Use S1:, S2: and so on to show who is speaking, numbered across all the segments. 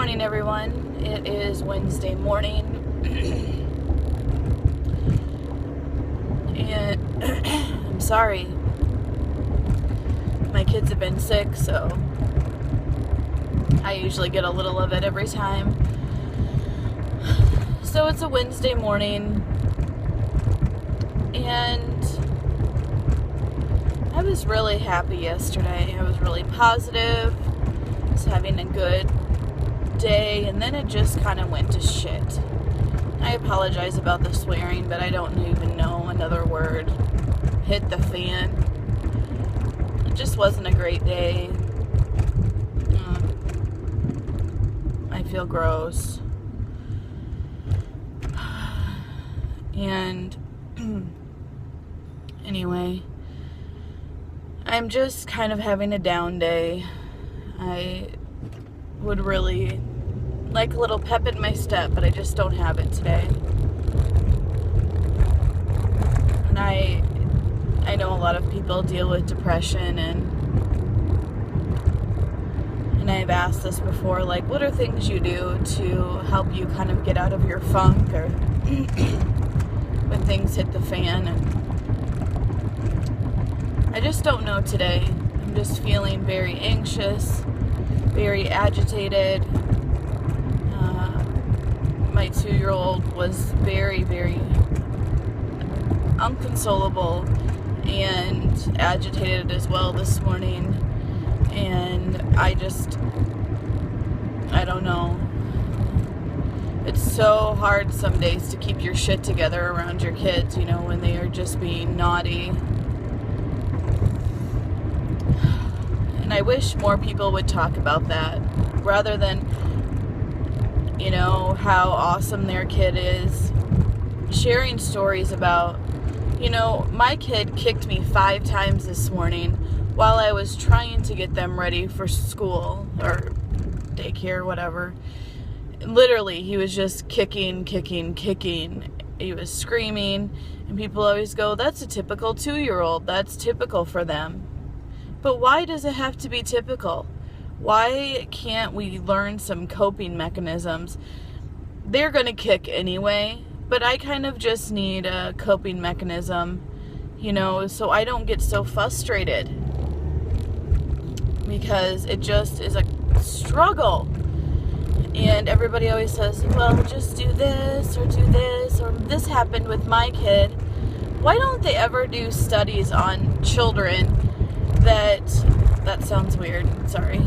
S1: morning, everyone. It is Wednesday morning, and I'm sorry. My kids have been sick, so I usually get a little of it every time. So it's a Wednesday morning, and I was really happy yesterday. I was really positive. I was having a good day, and then it just kind of went to shit. I apologize about the swearing, but I don't even know another word. Hit the fan. It just wasn't a great day. I feel gross. And anyway, I'm just kind of having a down day. I would really like a little pep in my step, but I just don't have it today. And I know a lot of people deal with depression, and I've asked this before, like, what are things you do to help you kind of get out of your funk or when things hit the fan? And I just don't know today. I'm just feeling very anxious, very agitated. My 2-year-old was very, very unconsolable and agitated as well this morning. And I don't know. It's so hard some days to keep your shit together around your kids, you know, when they are just being naughty. And I wish more people would talk about that rather than, you know, how awesome their kid is. Sharing stories about, you know, my kid kicked me 5 times this morning while I was trying to get them ready for school or daycare, whatever. Literally, he was just kicking. He was screaming, and people always go, that's a typical 2-year-old. That's typical for them. But why does it have to be typical? Why can't we learn some coping mechanisms? They're going to kick anyway, but I kind of just need a coping mechanism, you know, so I don't get so frustrated. Because it just is a struggle. And everybody always says, well, just do this, or this happened with my kid. Why don't they ever do studies on children that sounds weird, sorry,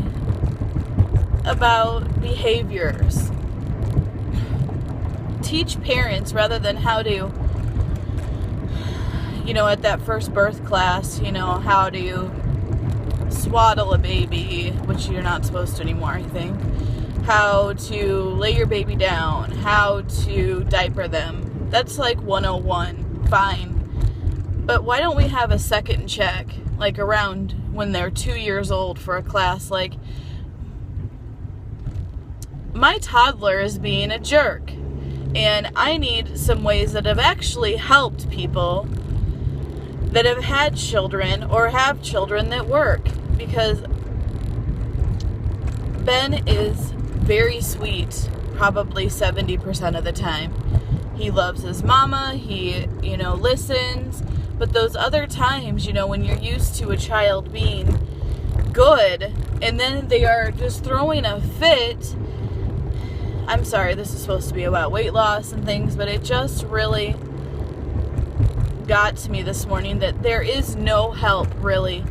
S1: about behaviors? Teach parents rather than how to, you know, at that first birth class, you know, how to swaddle a baby, which you're not supposed to anymore, I think. How to lay your baby down, how to diaper them. That's like 101, fine. But why don't we have a second check, like around when they're 2 years old for a class? Like, my toddler is being a jerk, and I need some ways that have actually helped people that have had children or have children that work. Because Ben is very sweet, probably 70% of the time. He loves his mama, he, you know, listens. But those other times, you know, when you're used to a child being good, and then they are just throwing a fit. I'm sorry, this is supposed to be about weight loss and things, but it just really got to me this morning that there is no help, really,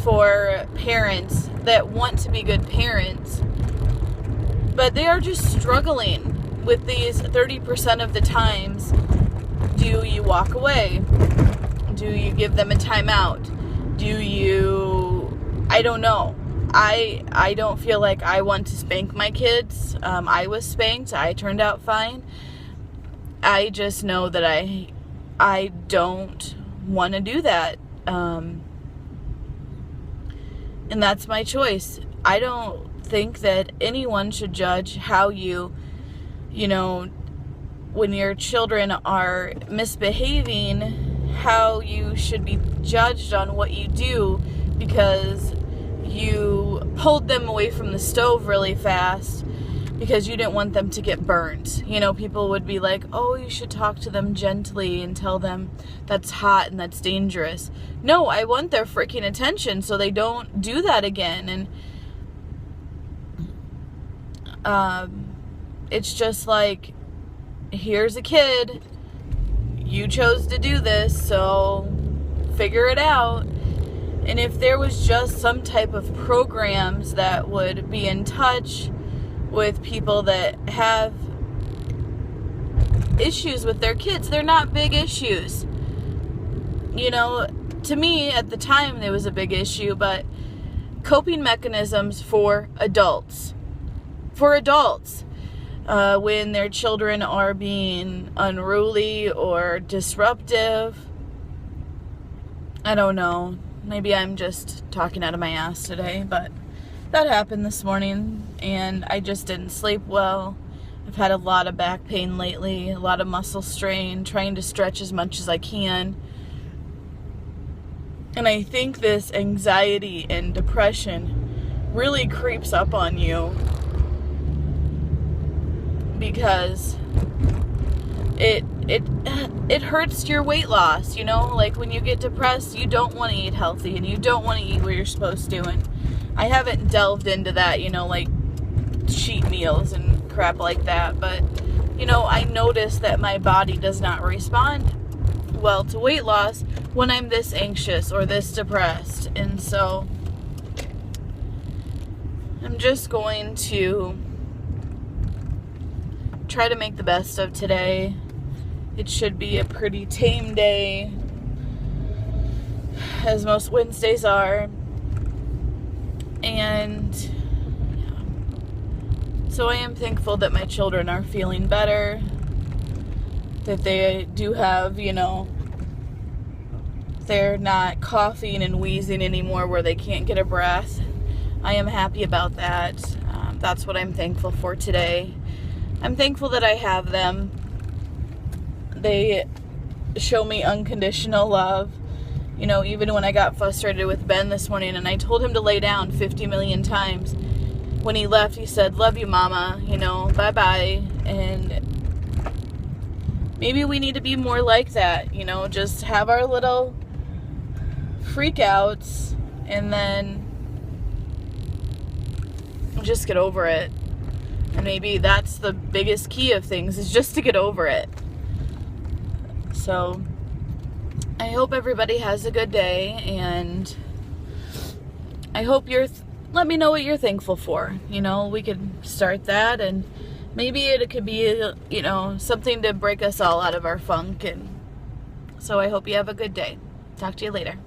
S1: for parents that want to be good parents, but they are just struggling with these 30% of the times. Do you walk away? Do you give them a timeout? Do you, I don't know. I don't feel like I want to spank my kids. I was spanked. I turned out fine. I just know that I don't want to do that. And that's my choice. I don't think that anyone should judge how you know, when your children are misbehaving, how you should be judged on what you do because you pulled them away from the stove really fast because you didn't want them to get burned. You know, people would be like, oh, you should talk to them gently and tell them that's hot and that's dangerous. No, I want their freaking attention so they don't do that again. And it's just like, here's a kid, you chose to do this, so figure it out. And if there was just some type of programs that would be in touch with people that have issues with their kids, they're not big issues. You know, to me at the time there was a big issue, but coping mechanisms for adults. When their children are being unruly or disruptive. I don't know. Maybe I'm just talking out of my ass today, but that happened this morning, and I just didn't sleep well. I've had a lot of back pain lately, a lot of muscle strain, trying to stretch as much as I can. And I think this anxiety and depression really creeps up on you because it hurts your weight loss, you know? Like, when you get depressed, you don't want to eat healthy, and you don't want to eat what you're supposed to. And I haven't delved into that, you know, like cheat meals and crap like that. But, you know, I notice that my body does not respond well to weight loss when I'm this anxious or this depressed. And so I'm just going to try to make the best of today. It should be a pretty tame day, as most Wednesdays are. And yeah. So I am thankful that my children are feeling better, that they do have, you know, they're not coughing and wheezing anymore where they can't get a breath. I am happy about that. That's what I'm thankful for today. I'm thankful that I have them. They show me unconditional love. You know, even when I got frustrated with Ben this morning and I told him to lay down 50 million times, when he left, he said, love you, mama, you know, bye-bye. And maybe we need to be more like that, you know, just have our little freakouts and then just get over it. And maybe that's the biggest key of things, is just to get over it. So I hope everybody has a good day, and I hope let me know what you're thankful for. You know, we could start that, and maybe it could be, you know, something to break us all out of our funk. And so I hope you have a good day. Talk to you later.